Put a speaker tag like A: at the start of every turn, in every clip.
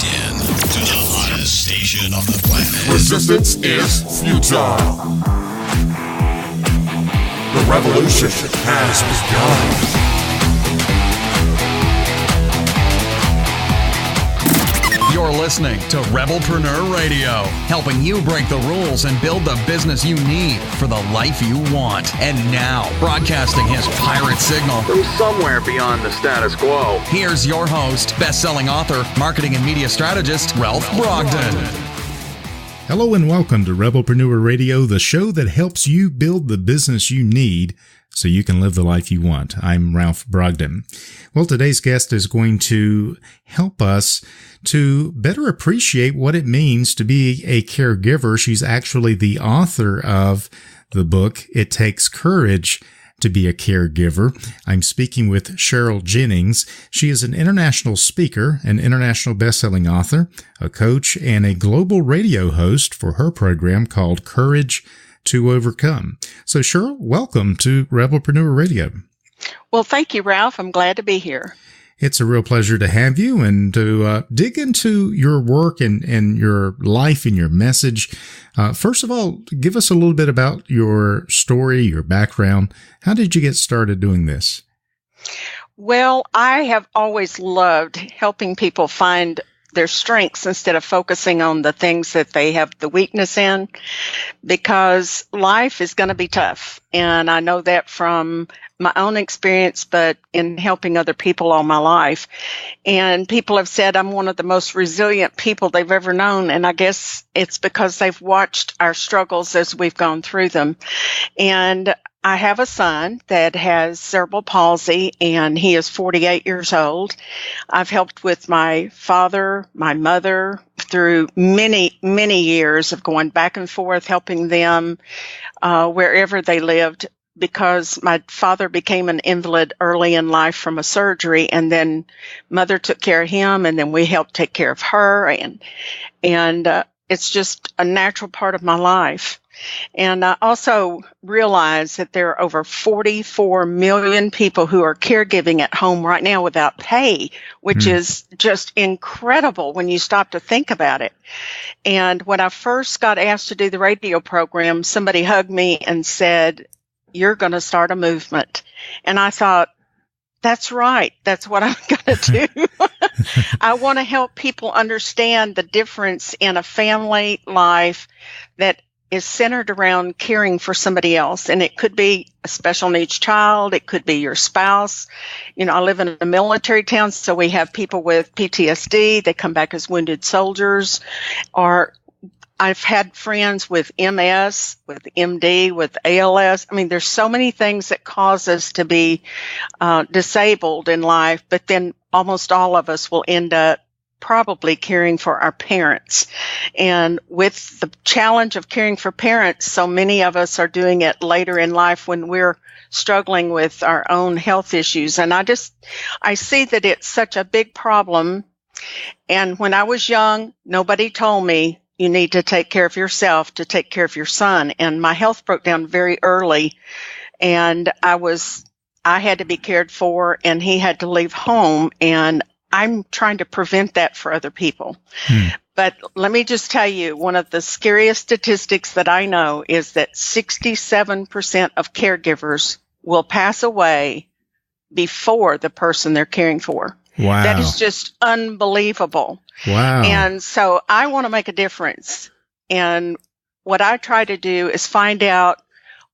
A: in to the hottest station on the planet.
B: Resistance is futile. The revolution has begun.
C: You're listening to Rebelpreneur Radio, helping you break the rules and build the business you need for the life you want. And now, broadcasting his pirate signal
D: from somewhere beyond the status quo,
C: here's your host, best-selling author, marketing and media strategist, Ralph Brogden.
E: Hello and welcome to Rebelpreneur Radio, the show that helps you build the business you need so you can live the life you want. I'm Ralph Brogden. Well, today's guest is going to help us to better appreciate what it means to be a caregiver. She's actually the author of the book, It Takes Courage to Be a Caregiver. I'm speaking with Cheryl Ginnings. She is an international speaker, an international best-selling author, a coach, and a global radio host for her program called Courage to Overcome. So, Cheryl, welcome to Rebelpreneur Radio.
F: Well, thank you, Ralph. I'm glad to be here.
E: It's a real pleasure to have you and to dig into your work and your life and your message. First of all, give us a little bit about your story, your background. How did you get started doing this?
F: Well, I have always loved helping people find their strengths instead of focusing on the things that they have the weakness in, because life is going to be tough. And I know that from my own experience, but in helping other people all my life. And people have said I'm one of the most resilient people they've ever known. And I guess it's because they've watched our struggles as we've gone through them. And I have a son that has cerebral palsy, and he is 48 years old. I've helped with my father, my mother, through many, many years of going back and forth, helping them wherever they lived, because my father became an invalid early in life from a surgery, and then mother took care of him, and then we helped take care of her, and it's just a natural part of my life. And I also realize that there are over 44 million people who are caregiving at home right now without pay, which is just incredible when you stop to think about it. And when I first got asked to do the radio program, somebody hugged me and said, "You're going to start a movement." And I thought, that's right. That's what I'm going to do. I want to help people understand the difference in a family life that is centered around caring for somebody else. And it could be a special needs child. It could be your spouse. You know, I live in a military town, so we have people with PTSD. They come back as wounded soldiers. Or I've had friends with MS, with MD, with ALS. I mean, there's so many things that cause us to be disabled in life, but then almost all of us will end up probably caring for our parents. And with the challenge of caring for parents, so many of us are doing it later in life when we're struggling with our own health issues. And I see that it's such a big problem. And when I was young, nobody told me you need to take care of yourself to take care of your son. And my health broke down very early, and I had to be cared for, and he had to leave home, and I'm trying to prevent that for other people. But let me just tell you, one of the scariest statistics that I know is that 67% of caregivers will pass away before the person they're caring for.
E: Wow.
F: That is just unbelievable.
E: Wow.
F: And so I want to make a difference. And what I try to do is find out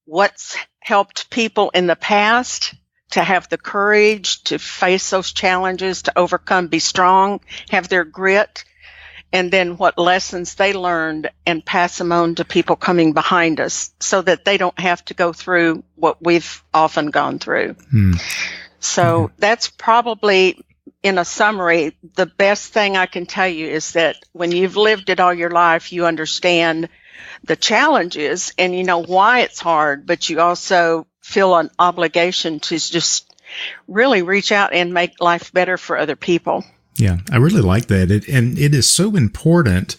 F: what's helped people in the past to have the courage to face those challenges, to overcome, be strong, have their grit, and then what lessons they learned and pass them on to people coming behind us so that they don't have to go through what we've often gone through. So that's probably, in a summary, the best thing I can tell you is that when you've lived it all your life, you understand the challenges and you know why it's hard, but you also feel an obligation to just really reach out and make life better for other people.
E: Yeah, I really like that. And it is so important,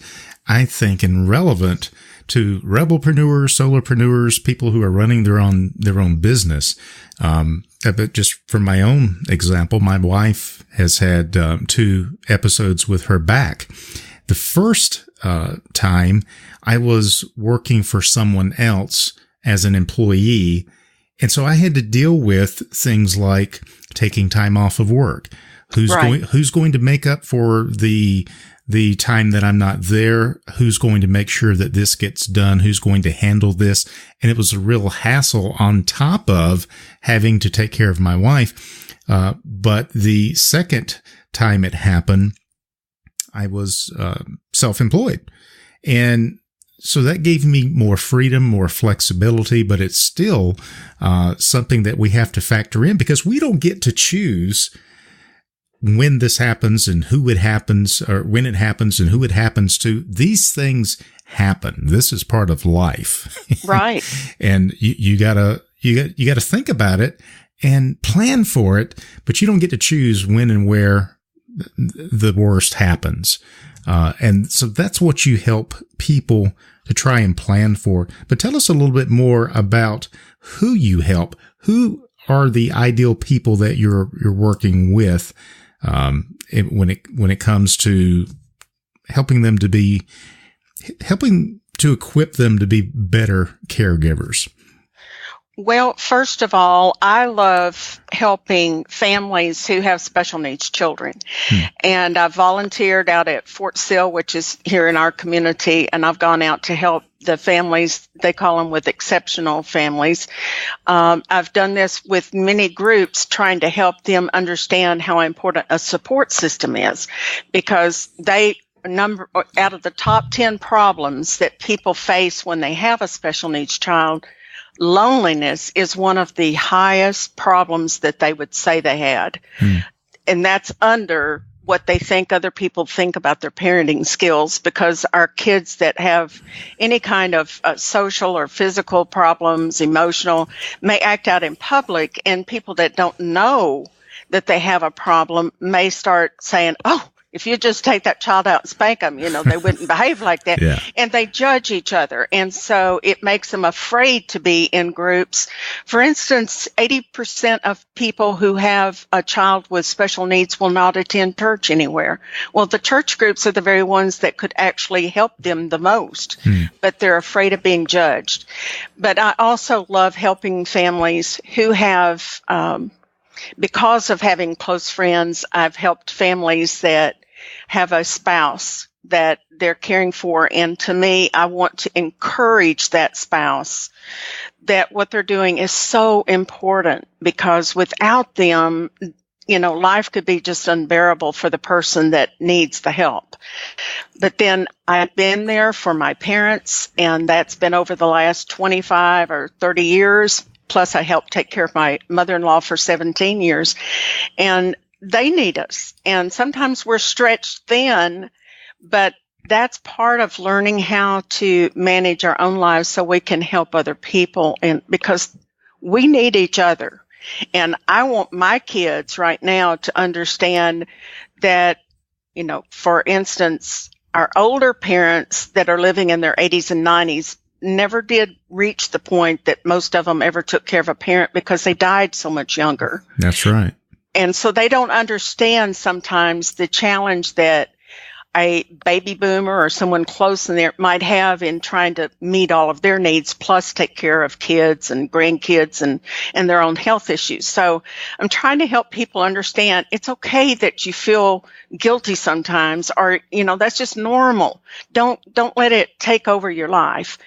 E: I think, and relevant to rebelpreneurs, solopreneurs, people who are running their own business. But just from my own example, my wife has had 2 episodes with her back. The first time I was working for someone else as an employee, and so I had to deal with things like taking time off of work. Who's going to make up for the time that I'm not there? Who's going to make sure that this gets done? Who's going to handle this? And it was a real hassle on top of having to take care of my wife. But the second time it happened, I was self-employed. And so that gave me more freedom, more flexibility, but it's still something that we have to factor in because we don't get to choose when this happens and who it happens, or when it happens and who it happens to. These things happen. This is part of life.
F: Right.
E: And you gotta think about it and plan for it, but you don't get to choose when and where the worst happens. And so that's what you help people to try and plan for. But tell us a little bit more about who you help. Who are the ideal people that you're working with? When it comes to helping to equip them to be better caregivers?
F: Well, first of all, I love helping families who have special needs children. And I volunteered out at Fort Sill, which is here in our community, and I've gone out to help the families, they call them with exceptional families. I've done this with many groups trying to help them understand how important a support system is, because out of the top 10 problems that people face when they have a special needs child, loneliness is one of the highest problems that they would say they had. And that's under what they think other people think about their parenting skills, because our kids that have any kind of social or physical problems, emotional, may act out in public, and people that don't know that they have a problem may start saying, oh, if you just take that child out and spank them, they wouldn't behave like that.
E: Yeah.
F: And they judge each other. And so it makes them afraid to be in groups. For instance, 80% of people who have a child with special needs will not attend church anywhere. Well, the church groups are the very ones that could actually help them the most, but they're afraid of being judged. But I also love helping families who have, because of having close friends, I've helped families that have a spouse that they're caring for. And to me, I want to encourage that spouse that what they're doing is so important, because without them, life could be just unbearable for the person that needs the help. But then I've been there for my parents, and that's been over the last 25 or 30 years. Plus, I helped take care of my mother-in-law for 17 years. And they need us. And sometimes we're stretched thin, but that's part of learning how to manage our own lives so we can help other people. And because we need each other. And I want my kids right now to understand that, for instance, our older parents that are living in their 80s and 90s never did reach the point that most of them ever took care of a parent, because they died so much younger.
E: That's right.
F: And so they don't understand sometimes the challenge that a baby boomer or someone close in there might have in trying to meet all of their needs, plus take care of kids and grandkids and their own health issues. So I'm trying to help people understand it's okay that you feel guilty sometimes, or, that's just normal. Don't let it take over your life,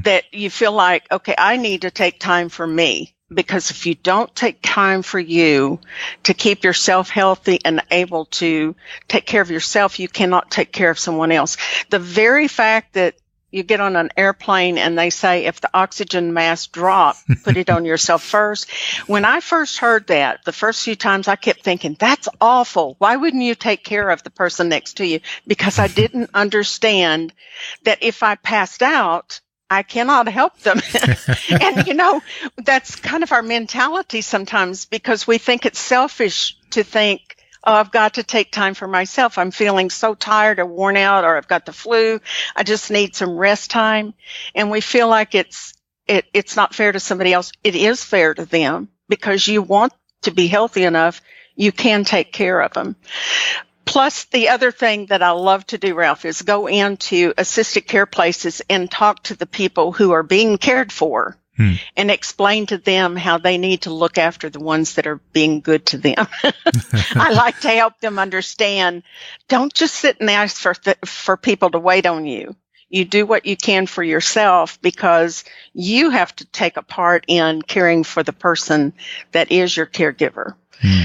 F: that you feel like, okay, I need to take time for me. Because if you don't take time for you to keep yourself healthy and able to take care of yourself, you cannot take care of someone else. The very fact that you get on an airplane and they say, if the oxygen mask drop, put it on yourself first. When I first heard that, the first few times I kept thinking, that's awful. Why wouldn't you take care of the person next to you? Because I didn't understand that if I passed out, I cannot help them. And, that's kind of our mentality sometimes, because we think it's selfish to think, oh, I've got to take time for myself. I'm feeling so tired or worn out, or I've got the flu. I just need some rest time. And we feel like it's not fair to somebody else. It is fair to them because you want to be healthy enough. You can take care of them. Plus, the other thing that I love to do, Ralph, is go into assisted care places and talk to the people who are being cared for and explain to them how they need to look after the ones that are being good to them. I like to help them understand, don't just sit and ask for people to wait on you. You do what you can for yourself because you have to take a part in caring for the person that is your caregiver.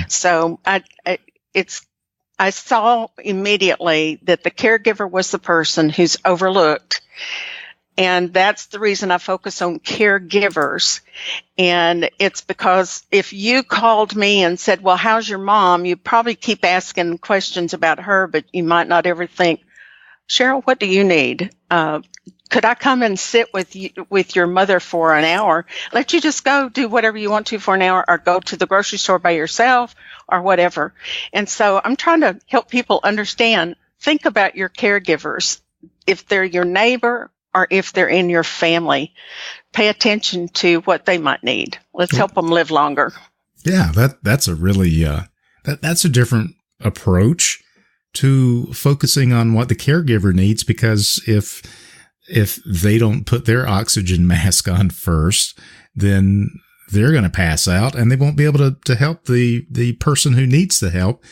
F: So I saw immediately that the caregiver was the person who's overlooked. And that's the reason I focus on caregivers. And it's because if you called me and said, well, how's your mom? You probably keep asking questions about her, but you might not ever think, Cheryl, what do you need? Could I come and sit with your mother for an hour? Let you just go do whatever you want to for an hour, or go to the grocery store by yourself or whatever. And so I'm trying to help people understand, think about your caregivers. If they're your neighbor or if they're in your family, pay attention to what they might need. Let's help them live longer. Yeah,
E: that's a really, that's a different approach to focusing on what the caregiver needs, because if they don't put their oxygen mask on first, then they're going to pass out and they won't be able to help the person who needs the help.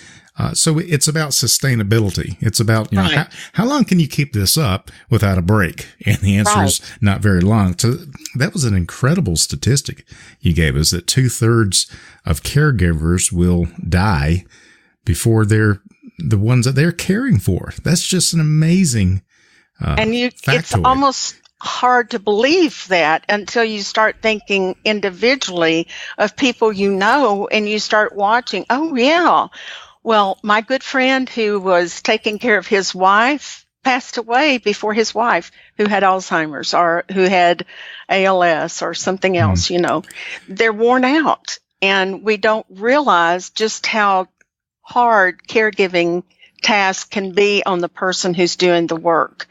E: So it's about sustainability. It's about,
F: right.
E: How long can you keep this up without a break? And the answer is not very long. So that was an incredible statistic you gave us, that 2/3 of caregivers will die before they're the ones that they're caring for. That's just an amazing
F: it's almost hard to believe that until you start thinking individually of people you know, and you start watching, oh yeah, well, my good friend who was taking care of his wife passed away before his wife, who had Alzheimer's or who had ALS or something else. They're worn out, and we don't realize just how hard caregiving task can be on the person who's doing the work.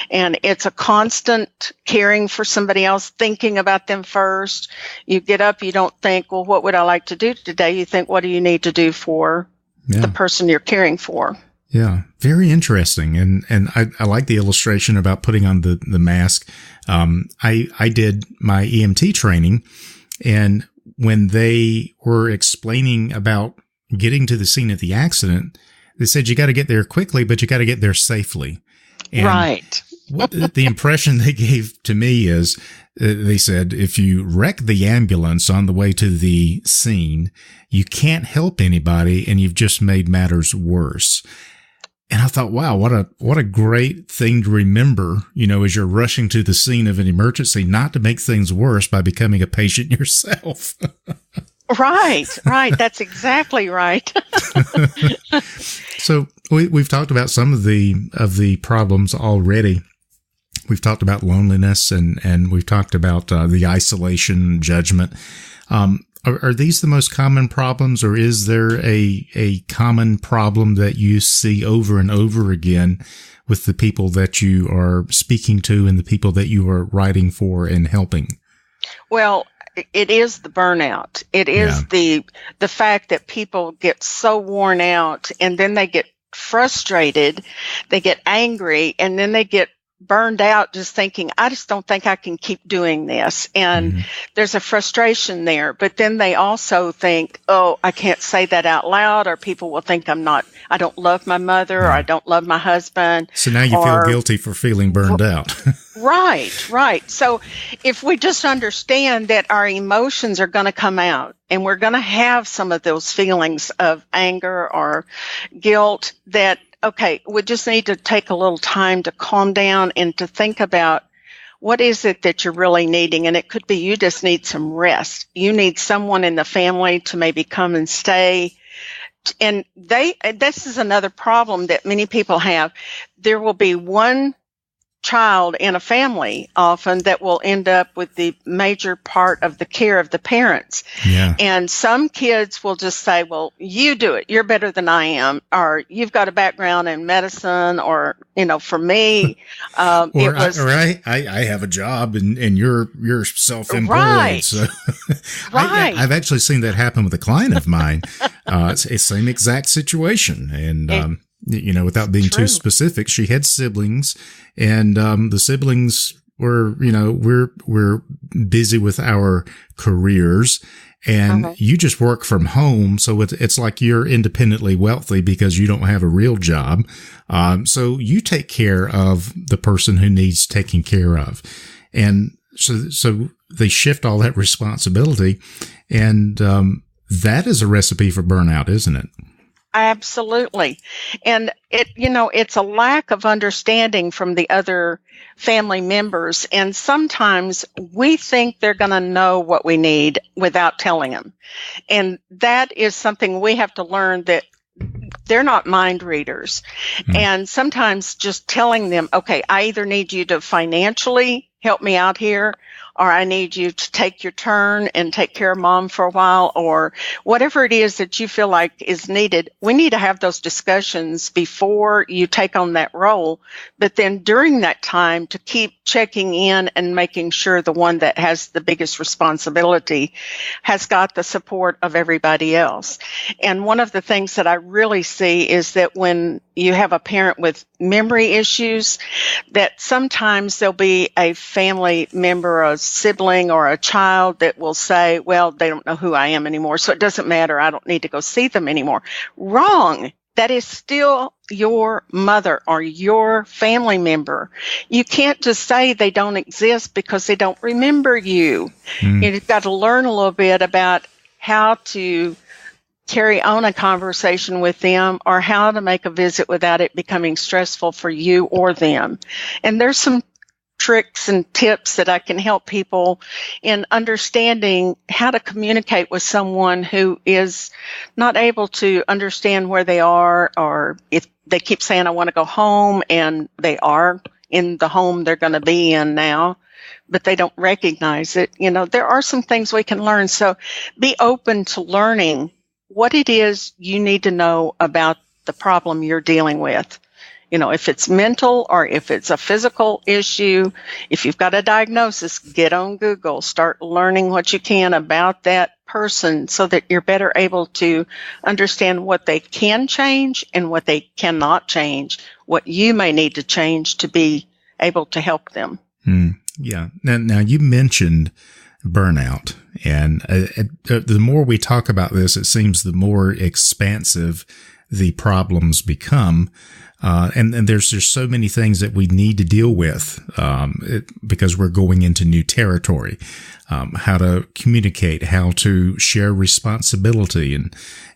F: And it's a constant caring for somebody else, thinking about them first. You get up, you don't think, well, what would I like to do today? You think, what do you need to do for the person you're caring for?
E: Yeah, very interesting. And I like the illustration about putting on the mask. I did my EMT training, and when they were explaining about getting to the scene of the accident, they said you got to get there quickly, but you got to get there safely. And
F: right.
E: What the impression they gave to me is, they said, if you wreck the ambulance on the way to the scene, you can't help anybody, and you've just made matters worse. And I thought, wow, what a great thing to remember, as you're rushing to the scene of an emergency, not to make things worse by becoming a patient yourself.
F: Right. That's exactly right.
E: So we've talked about some of the problems already. We've talked about loneliness and we've talked about the isolation, judgment. Are these the most common problems, or is there a common problem that you see over and over again with the people that you are speaking to and the people that you are writing for and helping?
F: Well, it is the burnout. It is the fact that people get so worn out, and then they get frustrated, they get angry, and then they get burned out just thinking, I just don't think I can keep doing this. And there's a frustration there. But then they also think, oh, I can't say that out loud, or people will think I don't love my mother, or I don't love my husband.
E: So now you feel guilty for feeling burned out.
F: Right. So if we just understand that our emotions are going to come out, and we're going to have some of those feelings of anger or guilt, that okay, we just need to take a little time to calm down and to think about what is it that you're really needing. And it could be you just need some rest. You need someone in the family to maybe come and stay. And this is another problem that many people have. There will be one child in a family often that will end up with the major part of the care of the parents.
E: Yeah.
F: And some kids will just say, well, you do it. You're better than I am. Or you've got a background in medicine. Or, for me,
E: I have a job and you're self-employed.
F: Right.
E: So
F: Right.
E: I've actually seen that happen with a client of mine. It's the same exact situation. And, without being too specific, she had siblings, and the siblings were, we're busy with our careers, and you just work from home. So it's like you're independently wealthy because you don't have a real job. So you take care of the person who needs taking care of. And so they shift all that responsibility, and that is a recipe for burnout, isn't it?
F: Absolutely. And it's a lack of understanding from the other family members. And sometimes we think they're going to know what we need without telling them. And that is something we have to learn, that they're not mind readers. And sometimes just telling them, okay, I either need you to financially help me out here, or I need you to take your turn and take care of mom for a while, or whatever it is that you feel like is needed. We need to have those discussions before you take on that role, but then during that time to keep checking in and making sure the one that has the biggest responsibility has got the support of everybody else. And one of the things that I really see is that when you have a parent with memory issues, that sometimes there'll be a family member, a sibling or a child that will say, well, they don't know who I am anymore, so it doesn't matter. I don't need to go see them anymore. Wrong. That is still your mother or your family member. You can't just say they don't exist because they don't remember you. You've got to learn a little bit about how to carry on a conversation with them, or how to make a visit without it becoming stressful for you or them. And there's some tricks and tips that I can help people in understanding how to communicate with someone who is not able to understand where they are, or if they keep saying, I want to go home, and they are in the home they're going to be in now, but they don't recognize it. There are some things we can learn. So be open to learning what it is you need to know about the problem you're dealing with. If it's mental or if it's a physical issue, if you've got a diagnosis, get on Google, start learning what you can about that person so that you're better able to understand what they can change and what they cannot change, what you may need to change to be able to help them.
E: Yeah. Now you mentioned burnout, and the more we talk about this, it seems the more expansive the problems become. And there's just so many things that we need to deal with, because we're going into new territory, how to communicate, how to share responsibility,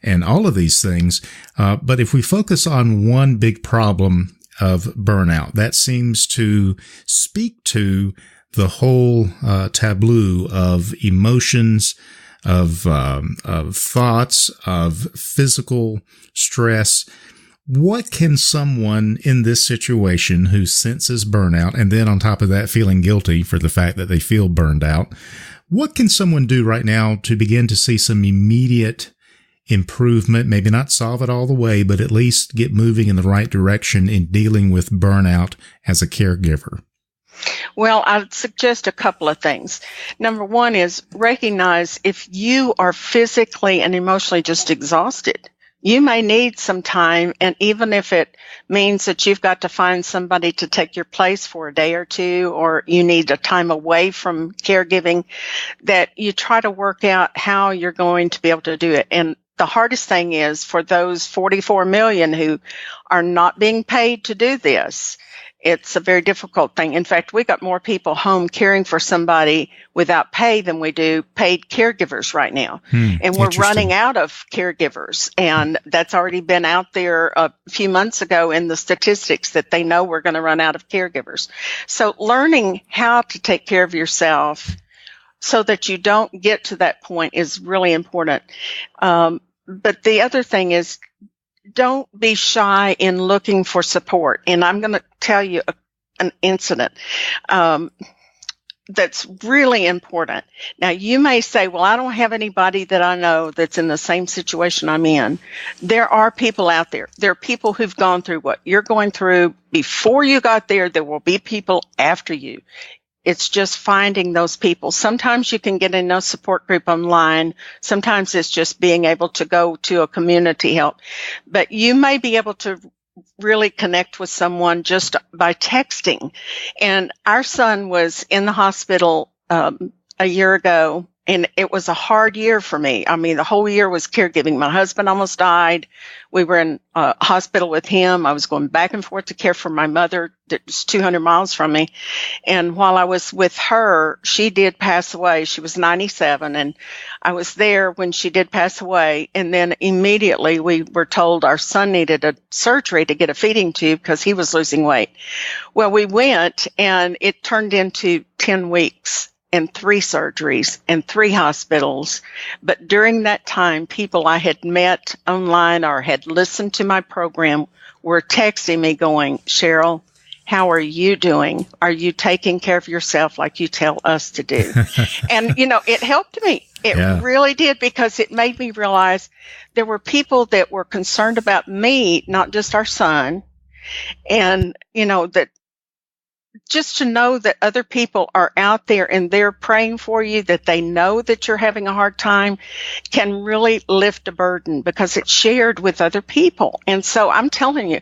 E: and all of these things. But if we focus on one big problem of burnout, that seems to speak to the whole tableau of emotions, of thoughts, of physical stress. What can someone in this situation who senses burnout, and then on top of that feeling guilty for the fact that they feel burned out, what can someone do right now to begin to see some immediate improvement? Maybe not solve it all the way, but at least get moving in the right direction in dealing with burnout as a caregiver?
F: Well, I'd suggest a couple of things. Number one is recognize if you are physically and emotionally just exhausted, you may need some time, and even if it means that you've got to find somebody to take your place for a day or two, or you need a time away from caregiving, that you try to work out how you're going to be able to do it. And the hardest thing is for those 44 million who are not being paid to do this. It's a very difficult thing. In fact, we got more people home caring for somebody without pay than we do paid caregivers right now. And we're running out of caregivers. And that's already been out there a few months ago in the statistics that they know we're going to run out of caregivers. So learning how to take care of yourself so that you don't get to that point is really important. But the other thing is, don't be shy in looking for support. And I'm going to tell you an incident. That's really important. Now, you may say, well, I don't have anybody that I know that's in the same situation I'm in. There are people out there. There are people who've gone through what you're going through. Before you got there, there will be people after you. It's just finding those people. Sometimes you can get in a support group online. Sometimes it's just being able to go to a community help. But you may be able to really connect with someone just by texting. And our son was in the hospital a year ago, and it was a hard year for me. I mean, the whole year was caregiving. My husband almost died. We were in a hospital with him. I was going back and forth to care for my mother that was 200 miles from me. And while I was with her, she did pass away. She was 97, and I was there when she did pass away. And then immediately we were told our son needed a surgery to get a feeding tube because he was losing weight. Well, we went, and it turned into 10 weeks. And 3 surgeries and 3 hospitals. But during that time, people I had met online or had listened to my program were texting me going, Cheryl, how are you doing? Are you taking care of yourself like you tell us to do? And, it helped me. It really did, because it made me realize there were people that were concerned about me, not just our son. And, that just to know that other people are out there and they're praying for you, that they know that you're having a hard time, can really lift a burden because it's shared with other people. And so I'm telling you,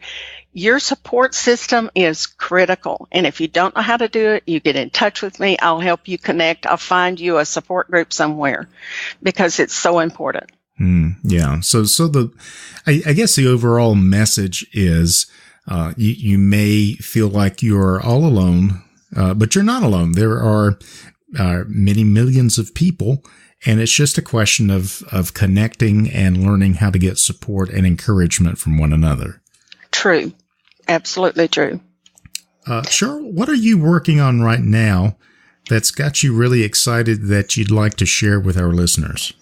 F: your support system is critical. And if you don't know how to do it, you get in touch with me. I'll help you connect. I'll find you a support group somewhere because it's so important.
E: Yeah. So I guess the overall message is, you may feel like you're all alone, but you're not alone. There are many millions of people, and it's just a question of connecting and learning how to get support and encouragement from one another.
F: True. Absolutely true.
E: Cheryl, what are you working on right now that's got you really excited that you'd like to share with our listeners?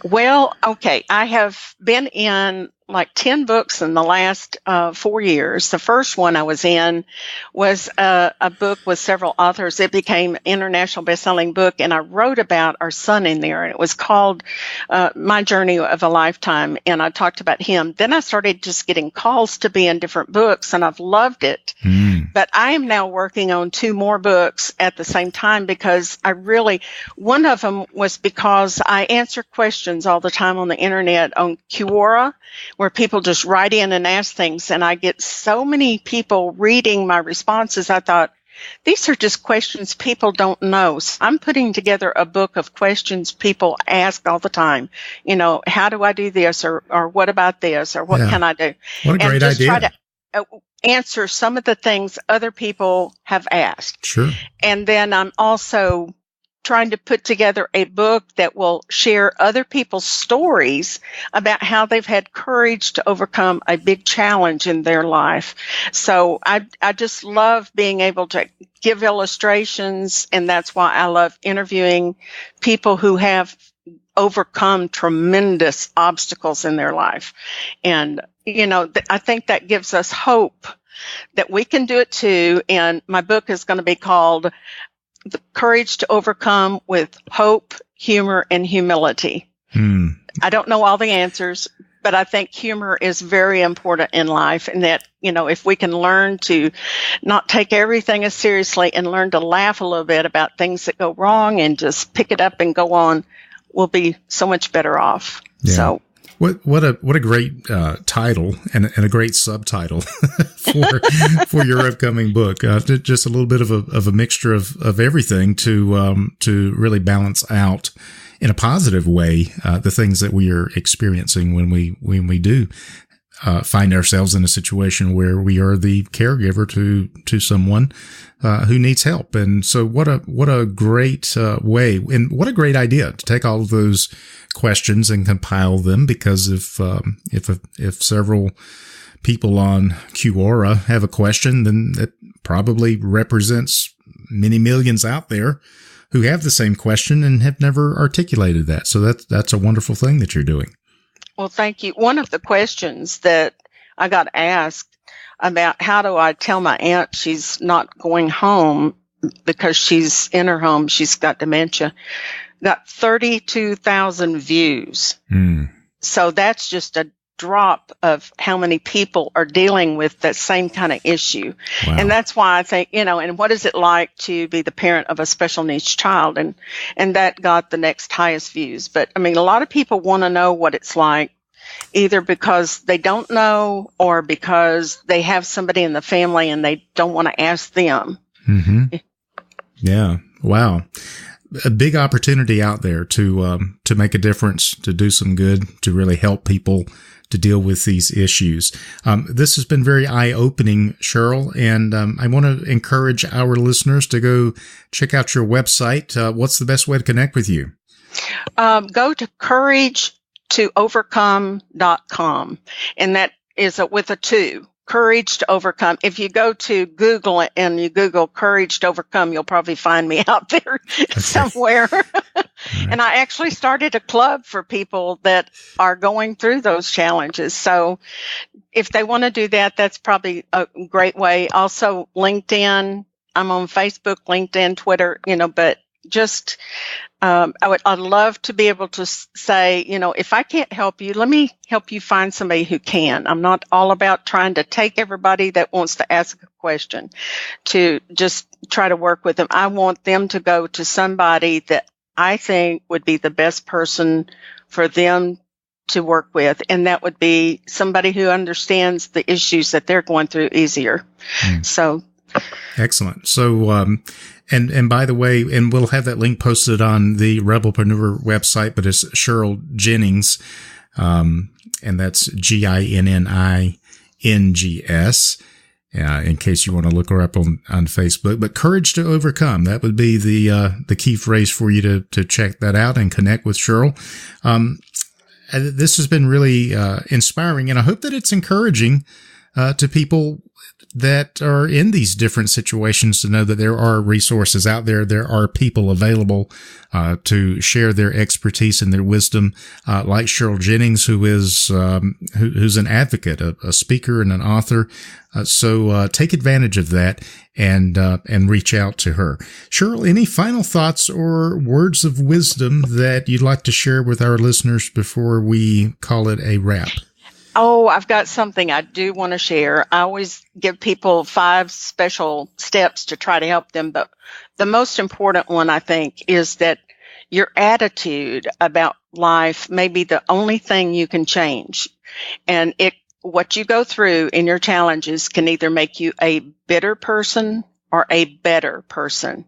F: Well, okay. I have been in like 10 books in the last 4 years. The first one I was in was a book with several authors. It became an international best-selling book, and I wrote about our son in there, and it was called My Journey of a Lifetime, and I talked about him. Then I started just getting calls to be in different books, and I've loved it. But I am now working on 2 more books at the same time because one of them was because I answer questions all the time on the internet on Quora, where people just write in and ask things, and I get so many people reading my responses. I thought, these are just questions people don't know. So I'm putting together a book of questions people ask all the time. How do I do this, or what about this, or what can I do?
E: What a great idea.
F: Try to answer some of the things other people have asked.
E: Sure.
F: And then I'm also trying to put together a book that will share other people's stories about how they've had courage to overcome a big challenge in their life. So I just love being able to give illustrations, and that's why I love interviewing people who have overcome tremendous obstacles in their life. And, I think that gives us hope that we can do it too. And my book is going to be called The Courage to Overcome with Hope, Humor, and Humility. I don't know all the answers, but I think humor is very important in life, and that, if we can learn to not take everything as seriously and learn to laugh a little bit about things that go wrong and just pick it up and go on, we'll be so much better off.
E: Yeah.
F: So.
E: What a great title and a great subtitle for your upcoming book. Just a little bit of a mixture of everything to really balance out in a positive way the things that we are experiencing when we do find ourselves in a situation where we are the caregiver to someone who needs help. And so what a great way, and what a great idea to take all of those questions and compile them, because if several people on Quora have a question, then it probably represents many millions out there who have the same question and have never articulated that. So that's a wonderful thing that you're doing.
F: Well, thank you. One of the questions that I got asked about how do I tell my aunt she's not going home because she's in her home. She's got dementia. Got 32,000 views. So that's just a drop of how many people are dealing with that same kind of issue.
E: Wow.
F: And that's why I think, and what is it like to be the parent of a special needs child? And that got the next highest views. But I mean, a lot of people want to know what it's like, either because they don't know or because they have somebody in the family and they don't want to ask them.
E: Mm-hmm. Yeah. Wow. A big opportunity out there to make a difference, to do some good, to really help people to deal with these issues. This has been very eye-opening, Cheryl, and I want to encourage our listeners to go check out your website. What's the best way to connect with you?
F: Go to couragetoovercome.com, and that is with a 2. Courage to Overcome. If you go to Google and you Google Courage to Overcome, you'll probably find me out there somewhere. And I actually started a club for people that are going through those challenges. So if they want to do that, that's probably a great way. Also, LinkedIn. I'm on Facebook, LinkedIn, Twitter, but just I'd love to be able to say, if I can't help you, let me help you find somebody who can. I'm not all about trying to take everybody that wants to ask a question to just try to work with them. I want them to go to somebody that I think would be the best person for them to work with, and that would be somebody who understands the issues that they're going through easier. So
E: excellent. So, and by the way, and we'll have that link posted on the Rebelpreneur website, but it's Cheryl Ginnings, and that's Ginnings, in case you want to look her up on Facebook. But Courage to Overcome, that would be the key phrase for you to check that out and connect with Cheryl. This has been really inspiring, and I hope that it's encouraging to people that are in these different situations to know that there are resources out there. There are people available to share their expertise and their wisdom, like Cheryl Ginnings, who's an advocate, a speaker, and an author. So take advantage of that and reach out to her. Cheryl, any final thoughts or words of wisdom that you'd like to share with our listeners before we call it a wrap?
F: Oh, I've got something I do want to share. I always give people 5 special steps to try to help them, but the most important one, I think, is that your attitude about life may be the only thing you can change. And what you go through in your challenges can either make you a bitter person or a better person.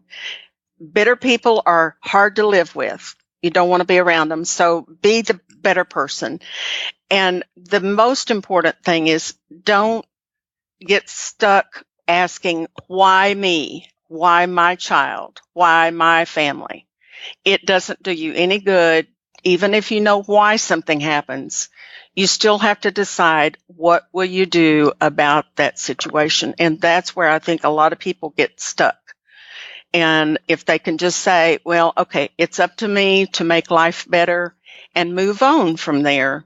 F: Bitter people are hard to live with. You don't want to be around them, so be the better person. And the most important thing is don't get stuck asking, why me? Why my child? Why my family? It doesn't do you any good. Even if you know why something happens, you still have to decide what will you do about that situation. And that's where I think a lot of people get stuck. And if they can just say, well, okay, it's up to me to make life better and move on from there,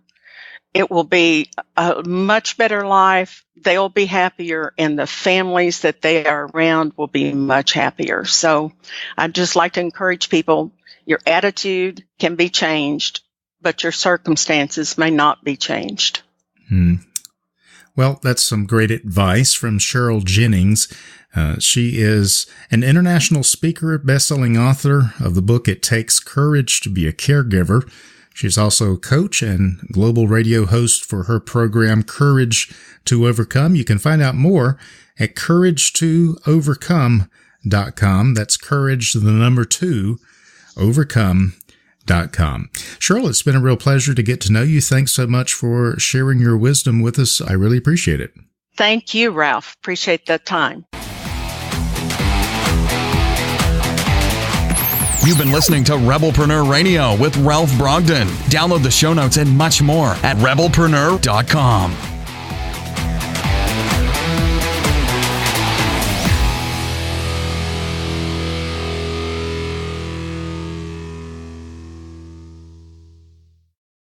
F: it will be a much better life. They'll be happier, and the families that they are around will be much happier. So I'd just like to encourage people, your attitude can be changed, but your circumstances may not be changed.
E: Well, that's some great advice from Cheryl Ginnings. She is an international speaker, best-selling author of the book It Takes Courage to Be a Caregiver. She's also a coach and global radio host for her program, Courage to Overcome. You can find out more at couragetoovercome.com. That's courage, the number 2, overcome.com. Cheryl, it's been a real pleasure to get to know you. Thanks so much for sharing your wisdom with us. I really appreciate it.
F: Thank you, Ralph. Appreciate the time.
C: You've been listening to Rebelpreneur Radio with Ralph Brogden. Download the show notes and much more at rebelpreneur.com.